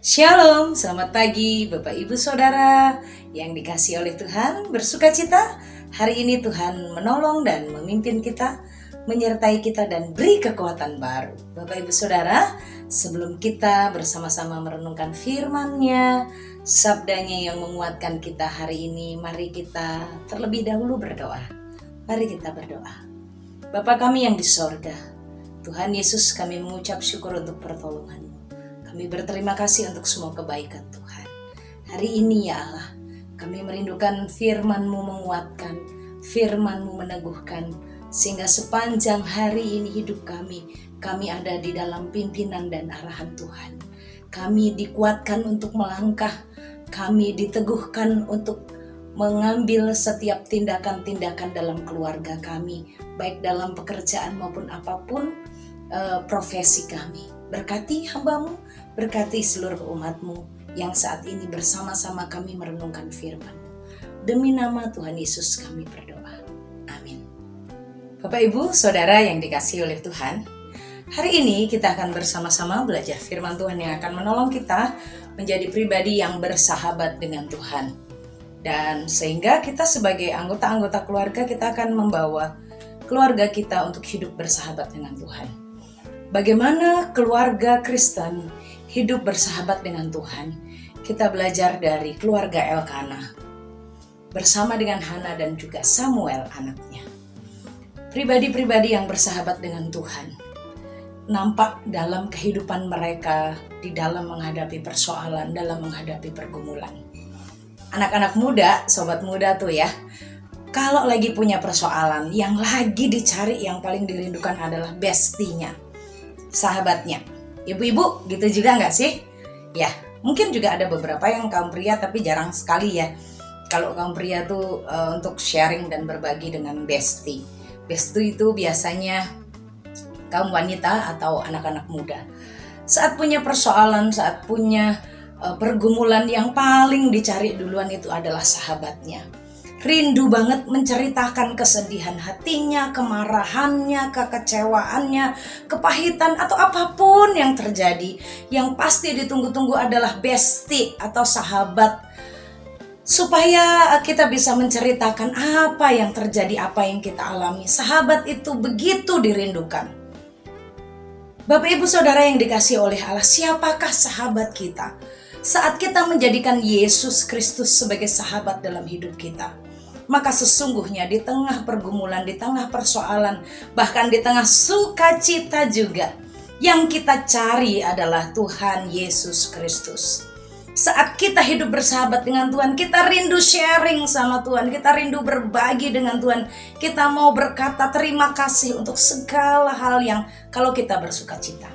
Shalom, selamat pagi Bapak Ibu Saudara yang dikasihi oleh Tuhan. Bersukacita, hari ini Tuhan menolong dan memimpin kita, menyertai kita dan beri kekuatan baru. Bapak Ibu Saudara, sebelum kita bersama-sama merenungkan firman-Nya, sabdanya yang menguatkan kita hari ini, mari kita terlebih dahulu berdoa. Mari kita berdoa. Bapa kami yang di sorga, Tuhan Yesus, kami mengucap syukur untuk pertolongan-Mu. Kami berterima kasih untuk semua kebaikan Tuhan. Hari ini ya Allah, kami merindukan firman-Mu menguatkan, firman-Mu meneguhkan, sehingga sepanjang hari ini hidup kami ada di dalam pimpinan dan arahan Tuhan. Kami dikuatkan untuk melangkah, kami diteguhkan untuk mengambil setiap tindakan-tindakan dalam keluarga kami, baik dalam pekerjaan maupun apapun profesi kami. Berkati hamba-Mu, berkati seluruh umat-Mu yang saat ini bersama-sama kami merenungkan firman-Mu. Demi nama Tuhan Yesus kami berdoa. Amin. Bapak Ibu Saudara yang dikasihi oleh Tuhan, hari ini kita akan bersama-sama belajar firman Tuhan yang akan menolong kita menjadi pribadi yang bersahabat dengan Tuhan. Dan sehingga kita sebagai anggota-anggota keluarga, kita akan membawa keluarga kita untuk hidup bersahabat dengan Tuhan. Bagaimana keluarga Kristen hidup bersahabat dengan Tuhan? Kita belajar dari keluarga Elkanah bersama dengan Hana dan juga Samuel anaknya. Pribadi-pribadi yang bersahabat dengan Tuhan nampak dalam kehidupan mereka di dalam menghadapi persoalan, dalam menghadapi pergumulan. Anak-anak muda, sobat muda tuh ya, kalau lagi punya persoalan, yang lagi dicari, yang paling dirindukan adalah bestinya, sahabatnya. Ibu-ibu gitu juga nggak sih? Ya, mungkin juga ada beberapa yang kaum pria, tapi jarang sekali ya. Kalau kaum pria tuh untuk sharing dan berbagi dengan bestie. Bestie itu biasanya kaum wanita atau anak-anak muda. Saat punya persoalan, saat punya pergumulan, yang paling dicari duluan itu adalah sahabatnya. Rindu banget menceritakan kesedihan hatinya, kemarahannya, kekecewaannya, kepahitan atau apapun yang terjadi. Yang pasti ditunggu-tunggu adalah bestie atau sahabat, supaya kita bisa menceritakan apa yang terjadi, apa yang kita alami. Sahabat itu begitu dirindukan. Bapak Ibu Saudara yang dikasihi oleh Allah, siapakah sahabat kita? Saat kita menjadikan Yesus Kristus sebagai sahabat dalam hidup kita, maka sesungguhnya di tengah pergumulan, di tengah persoalan, bahkan di tengah sukacita juga, yang kita cari adalah Tuhan Yesus Kristus. Saat kita hidup bersahabat dengan Tuhan, kita rindu sharing sama Tuhan, kita rindu berbagi dengan Tuhan, kita mau berkata terima kasih untuk segala hal yang kalau kita bersukacita.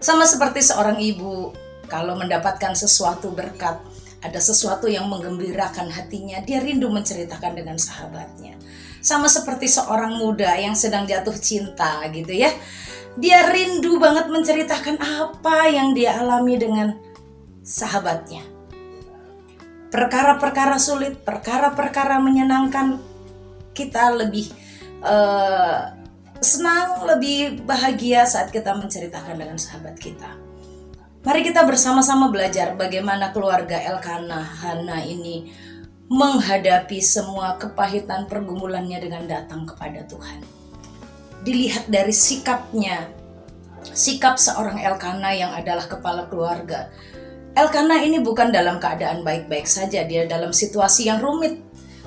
Sama seperti seorang ibu, kalau mendapatkan sesuatu berkat, ada sesuatu yang menggembirakan hatinya, dia rindu menceritakan dengan sahabatnya. Sama seperti seorang muda yang sedang jatuh cinta gitu ya. Dia rindu banget menceritakan apa yang dia alami dengan sahabatnya. Perkara-perkara sulit, perkara-perkara menyenangkan, kita lebih senang, lebih bahagia saat kita menceritakan dengan sahabat kita. Mari kita bersama-sama belajar bagaimana keluarga Elkanah, Hana ini menghadapi semua kepahitan pergumulannya dengan datang kepada Tuhan. Dilihat dari sikapnya, sikap seorang Elkanah yang adalah kepala keluarga. Elkanah ini bukan dalam keadaan baik-baik saja, dia dalam situasi yang rumit.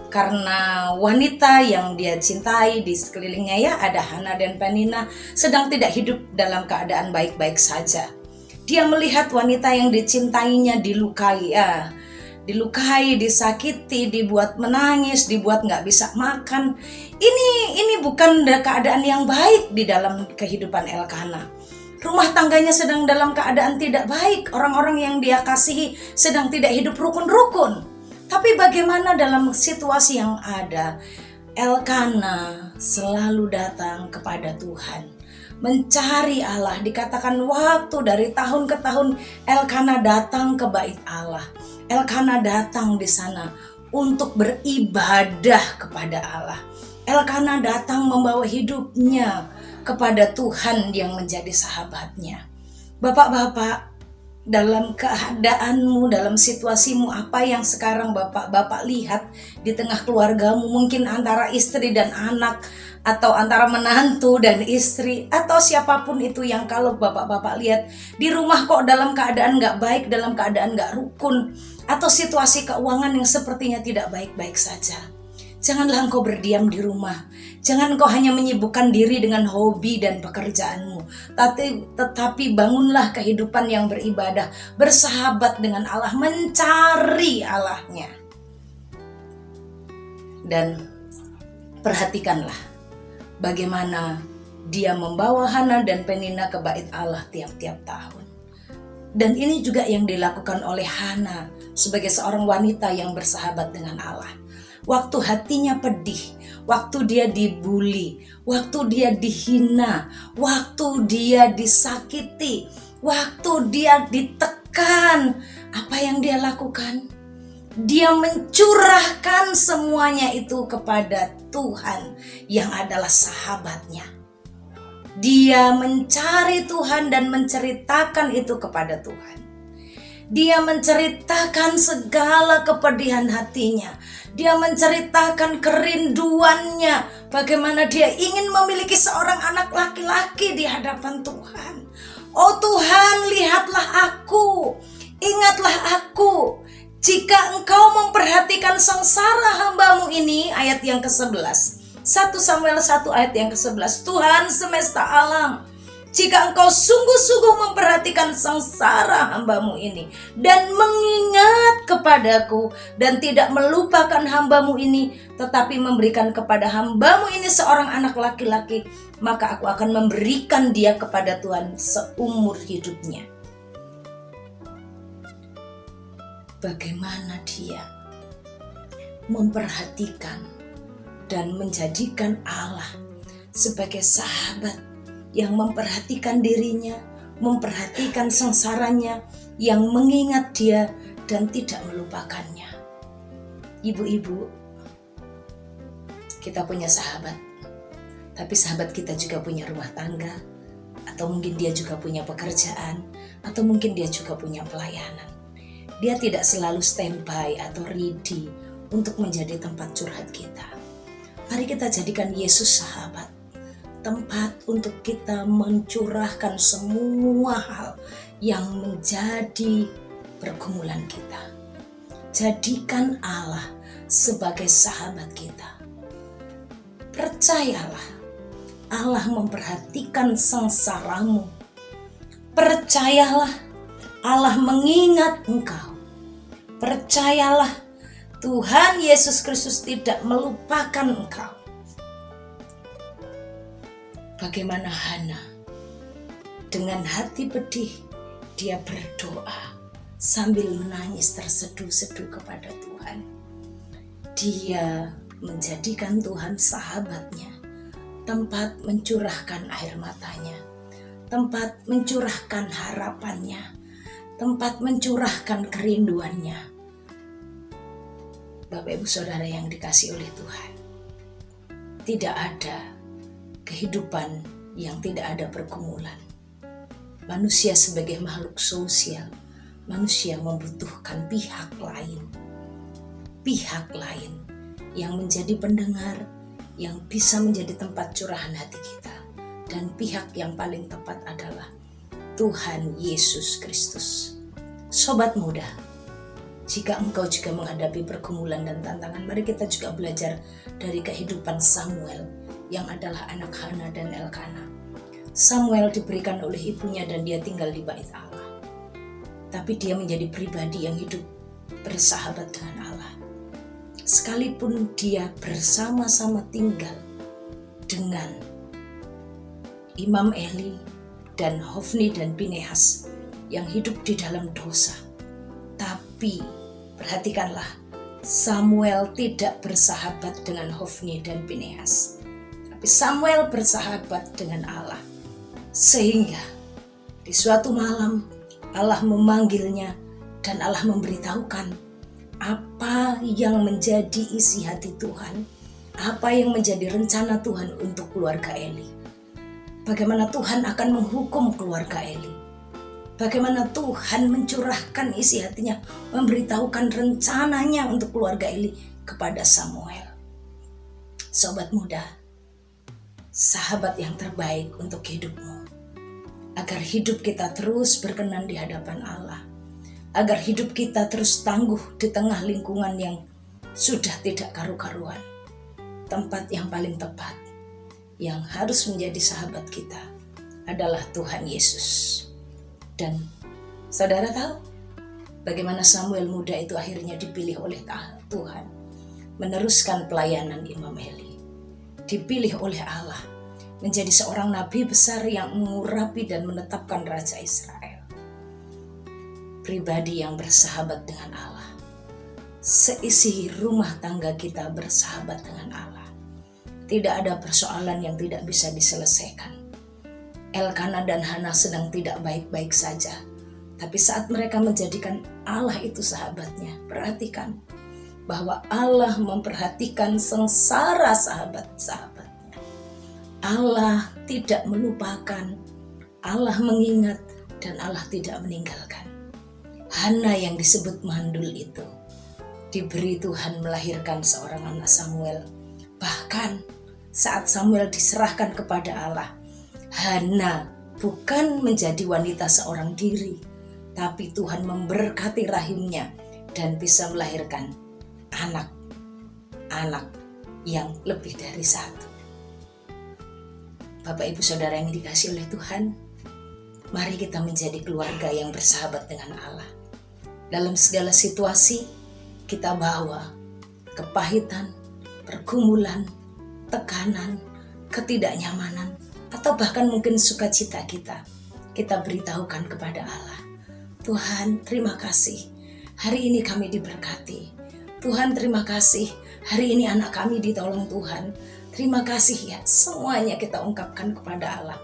Karena wanita yang dia cintai di sekelilingnya ya, ada Hana dan Penina, sedang tidak hidup dalam keadaan baik-baik saja. Dia melihat wanita yang dicintainya dilukai, disakiti, dibuat menangis, dibuat nggak bisa makan. Ini bukan keadaan yang baik di dalam kehidupan Elkanah. Rumah tangganya sedang dalam keadaan tidak baik. Orang-orang yang dia kasihi sedang tidak hidup rukun-rukun. Tapi bagaimana dalam situasi yang ada, Elkanah selalu datang kepada Tuhan, mencari Allah. Dikatakan waktu dari tahun ke tahun Elkanah datang ke bait Allah. Elkanah datang di sana untuk beribadah kepada Allah. Elkanah datang membawa hidupnya kepada Tuhan yang menjadi sahabatnya. Bapak-bapak, dalam keadaanmu, dalam situasimu, apa yang sekarang bapak-bapak lihat di tengah keluargamu, mungkin antara istri dan anak, atau antara menantu dan istri, atau siapapun itu yang kalau bapak-bapak lihat di rumah kok dalam keadaan gak baik, dalam keadaan gak rukun, atau situasi keuangan yang sepertinya tidak baik-baik saja. Janganlah engkau berdiam di rumah. Jangan engkau hanya menyibukkan diri dengan hobi dan pekerjaanmu. Tetapi bangunlah kehidupan yang beribadah, bersahabat dengan Allah, mencari Allahnya. Dan perhatikanlah bagaimana dia membawa Hana dan Penina ke bait Allah tiap-tiap tahun. Dan ini juga yang dilakukan oleh Hana sebagai seorang wanita yang bersahabat dengan Allah. Waktu hatinya pedih, waktu dia dibully, waktu dia dihina, waktu dia disakiti, waktu dia ditekan, apa yang dia lakukan? Dia mencurahkan semuanya itu kepada Tuhan yang adalah sahabatnya. Dia mencari Tuhan dan menceritakan itu kepada Tuhan. Dia menceritakan segala kepedihan hatinya. Dia menceritakan kerinduannya, bagaimana dia ingin memiliki seorang anak laki-laki di hadapan Tuhan. Oh Tuhan, lihatlah aku, ingatlah aku. Jika engkau memperhatikan sengsara hambamu ini, ayat yang ke-11. 1 Samuel 1 ayat yang ke-11. Tuhan semesta alam, jika engkau sungguh-sungguh memperhatikan sengsara hambamu ini dan mengingat kepadaku dan tidak melupakan hambamu ini, tetapi memberikan kepada hambamu ini seorang anak laki-laki, maka aku akan memberikan dia kepada Tuhan seumur hidupnya. Bagaimana dia memperhatikan dan menjadikan Allah sebagai sahabat yang memperhatikan dirinya, memperhatikan sengsaranya, yang mengingat dia dan tidak melupakannya. Ibu-ibu, kita punya sahabat, tapi sahabat kita juga punya rumah tangga, atau mungkin dia juga punya pekerjaan, atau mungkin dia juga punya pelayanan. Dia tidak selalu standby atau ready untuk menjadi tempat curhat kita. Mari kita jadikan Yesus sahabat, tempat untuk kita mencurahkan semua hal yang menjadi pergumulan kita. Jadikan Allah sebagai sahabat kita. Percayalah, Allah memperhatikan sengsaramu. Percayalah, Allah mengingat engkau. Percayalah, Tuhan Yesus Kristus tidak melupakan engkau. Bagaimana Hana dengan hati pedih dia berdoa sambil menangis terseduh-seduh kepada Tuhan. Dia menjadikan Tuhan sahabatnya, tempat mencurahkan air matanya, tempat mencurahkan harapannya, tempat mencurahkan kerinduannya. Bapak Ibu Saudara yang dikasihi oleh Tuhan, tidak ada kehidupan yang tidak ada pergumulan. Manusia sebagai makhluk sosial, manusia membutuhkan pihak lain yang menjadi pendengar, yang bisa menjadi tempat curahan hati kita. Dan pihak yang paling tepat adalah Tuhan Yesus Kristus. Sobat muda, jika engkau juga menghadapi pergumulan dan tantangan, mari kita juga belajar dari kehidupan Samuel yang adalah anak Hana dan Elkana. Samuel diberikan oleh ibunya dan dia tinggal di bait Allah. Tapi dia menjadi pribadi yang hidup bersahabat dengan Allah. Sekalipun dia bersama-sama tinggal dengan Imam Eli dan Hofni dan Pinehas yang hidup di dalam dosa. Tapi perhatikanlah, Samuel tidak bersahabat dengan Hofni dan Pinehas. Tapi Samuel bersahabat dengan Allah. Sehingga di suatu malam Allah memanggilnya dan Allah memberitahukan apa yang menjadi isi hati Tuhan, apa yang menjadi rencana Tuhan untuk keluarga Eli. Bagaimana Tuhan akan menghukum keluarga Eli. Bagaimana Tuhan mencurahkan isi hatinya, memberitahukan rencananya untuk keluarga Eli kepada Samuel. Sobat muda, sahabat yang terbaik untuk hidupmu, agar hidup kita terus berkenan di hadapan Allah, agar hidup kita terus tangguh di tengah lingkungan yang sudah tidak karu-karuan. Tempat yang paling tepat yang harus menjadi sahabat kita adalah Tuhan Yesus. Dan saudara tahu bagaimana Samuel muda itu akhirnya dipilih oleh Tuhan meneruskan pelayanan Imam Eli. Dipilih oleh Allah menjadi seorang nabi besar yang mengurapi dan menetapkan Raja Israel. Pribadi yang bersahabat dengan Allah. Seisi rumah tangga kita bersahabat dengan Allah. Tidak ada persoalan yang tidak bisa diselesaikan. Elkana dan Hana sedang tidak baik-baik saja. Tapi saat mereka menjadikan Allah itu sahabatnya, perhatikan bahwa Allah memperhatikan sengsara sahabat-sahabatnya. Allah tidak melupakan, Allah mengingat, dan Allah tidak meninggalkan. Hana yang disebut mandul itu diberi Tuhan melahirkan seorang anak Samuel. Bahkan saat Samuel diserahkan kepada Allah, Hana bukan menjadi wanita seorang diri, tapi Tuhan memberkati rahimnya dan bisa melahirkan anak yang lebih dari satu. Bapak Ibu Saudara yang dikasihi oleh Tuhan, mari kita menjadi keluarga yang bersahabat dengan Allah. Dalam segala situasi kita bawa kepahitan, pergumulan, tekanan, ketidaknyamanan, atau bahkan mungkin sukacita kita beritahukan kepada Allah. Tuhan, terima kasih, hari ini kami diberkati. Tuhan, terima kasih, hari ini anak kami ditolong Tuhan. Terima kasih ya, semuanya kita ungkapkan kepada Allah.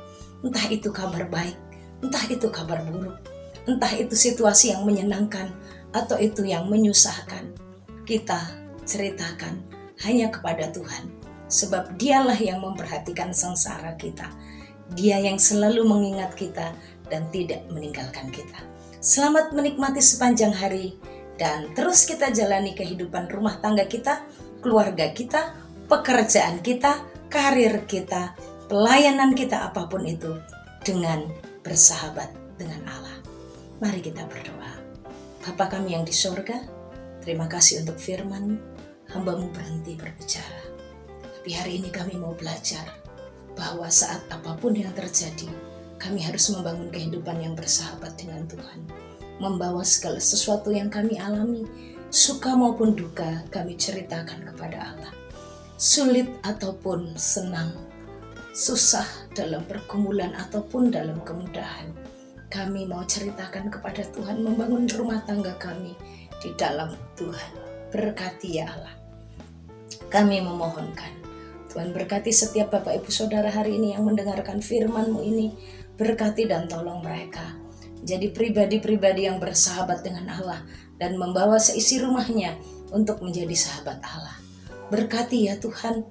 Entah itu kabar baik, entah itu kabar buruk, entah itu situasi yang menyenangkan atau itu yang menyusahkan. Kita ceritakan hanya kepada Tuhan. Sebab dialah yang memperhatikan sengsara kita. Dia yang selalu mengingat kita dan tidak meninggalkan kita. Selamat menikmati sepanjang hari dan terus kita jalani kehidupan rumah tangga kita, keluarga kita, pekerjaan kita, karir kita, pelayanan kita apapun itu dengan bersahabat dengan Allah. Mari kita berdoa. Bapa kami yang di sorga, terima kasih untuk firman, hamba-Mu berhenti berbicara. Tapi hari ini kami mau belajar bahwa saat apapun yang terjadi, kami harus membangun kehidupan yang bersahabat dengan Tuhan. Membawa segala sesuatu yang kami alami, suka maupun duka, kami ceritakan kepada Allah. Sulit ataupun senang, susah dalam pergumulan ataupun dalam kemudahan, kami mau ceritakan kepada Tuhan, membangun rumah tangga kami di dalam Tuhan. Berkati ya Allah. Kami memohonkan Tuhan berkati setiap Bapak Ibu Saudara hari ini yang mendengarkan firman-Mu ini. Berkati dan tolong mereka jadi pribadi-pribadi yang bersahabat dengan Allah dan membawa seisi rumahnya untuk menjadi sahabat Allah. Berkati ya Tuhan,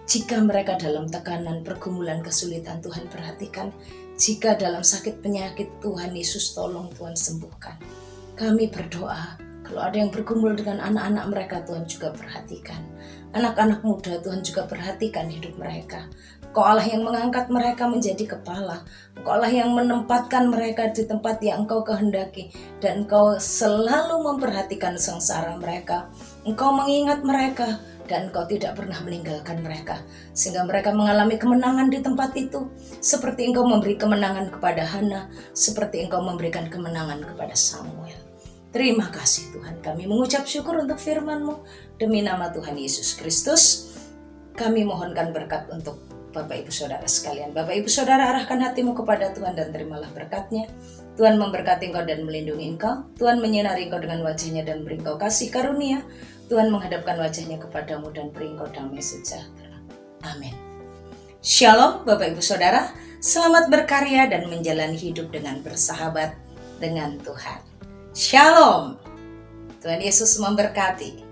jika mereka dalam tekanan, pergumulan, kesulitan, Tuhan perhatikan. Jika dalam sakit penyakit, Tuhan Yesus tolong, Tuhan sembuhkan. Kami berdoa, kalau ada yang bergumul dengan anak-anak mereka, Tuhan juga perhatikan. Anak-anak muda, Tuhan juga perhatikan hidup mereka. Engkau Allah yang mengangkat mereka menjadi kepala. Engkau Allah yang menempatkan mereka di tempat yang Engkau kehendaki. Dan Engkau selalu memperhatikan sengsara mereka. Engkau mengingat mereka dan Engkau tidak pernah meninggalkan mereka. Sehingga mereka mengalami kemenangan di tempat itu. Seperti Engkau memberi kemenangan kepada Hana. Seperti Engkau memberikan kemenangan kepada Samuel. Terima kasih Tuhan, kami mengucap syukur untuk firman-Mu. Demi nama Tuhan Yesus Kristus, kami mohonkan berkat untuk Bapak Ibu Saudara sekalian. Bapak Ibu Saudara, arahkan hatimu kepada Tuhan dan terimalah berkat-Nya. Tuhan memberkati engkau dan melindungi engkau. Tuhan menyinari engkau dengan wajah-Nya dan beri engkau kasih karunia. Tuhan menghadapkan wajah-Nya kepadamu dan beri engkau damai sejahtera. Amin. Shalom Bapak Ibu Saudara, selamat berkarya dan menjalani hidup dengan bersahabat dengan Tuhan. Shalom. Tuhan Yesus memberkati.